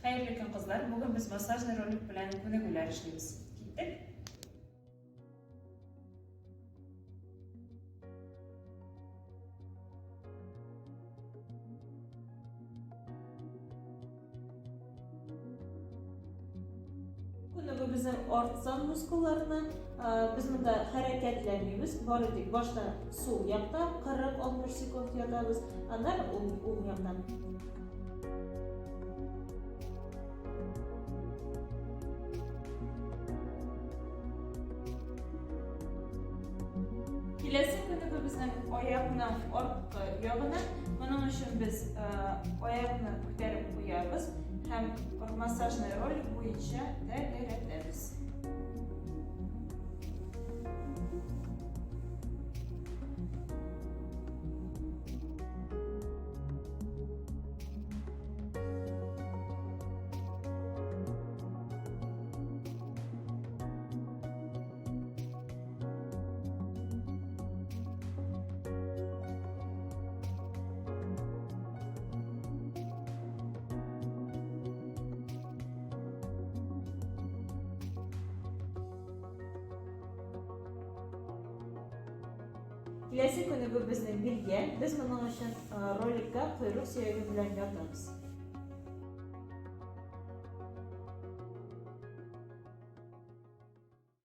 Xayrli kun qizlar. Bugun biz massajni rolik bilan ko'nikuvlar ishlaymiz. Ketdik. Bu bizim ortsan muskullarini biz bunda harakatlanamiz. Boladik boshda sol yoqda 40-60 sekund yotamiz. Andan o'ng yoqdan. Kelasi kuni bizning oyoqni orqa yog'ini, buning uchun biz oyoqni ko'tarib qo'yamiz ham massajni rolik bo'yicha tayyorlaymiz. Kelasi kuni bu bizning belgi. Biz buning uchun rolikka quyruq suyagi bilan yotamiz.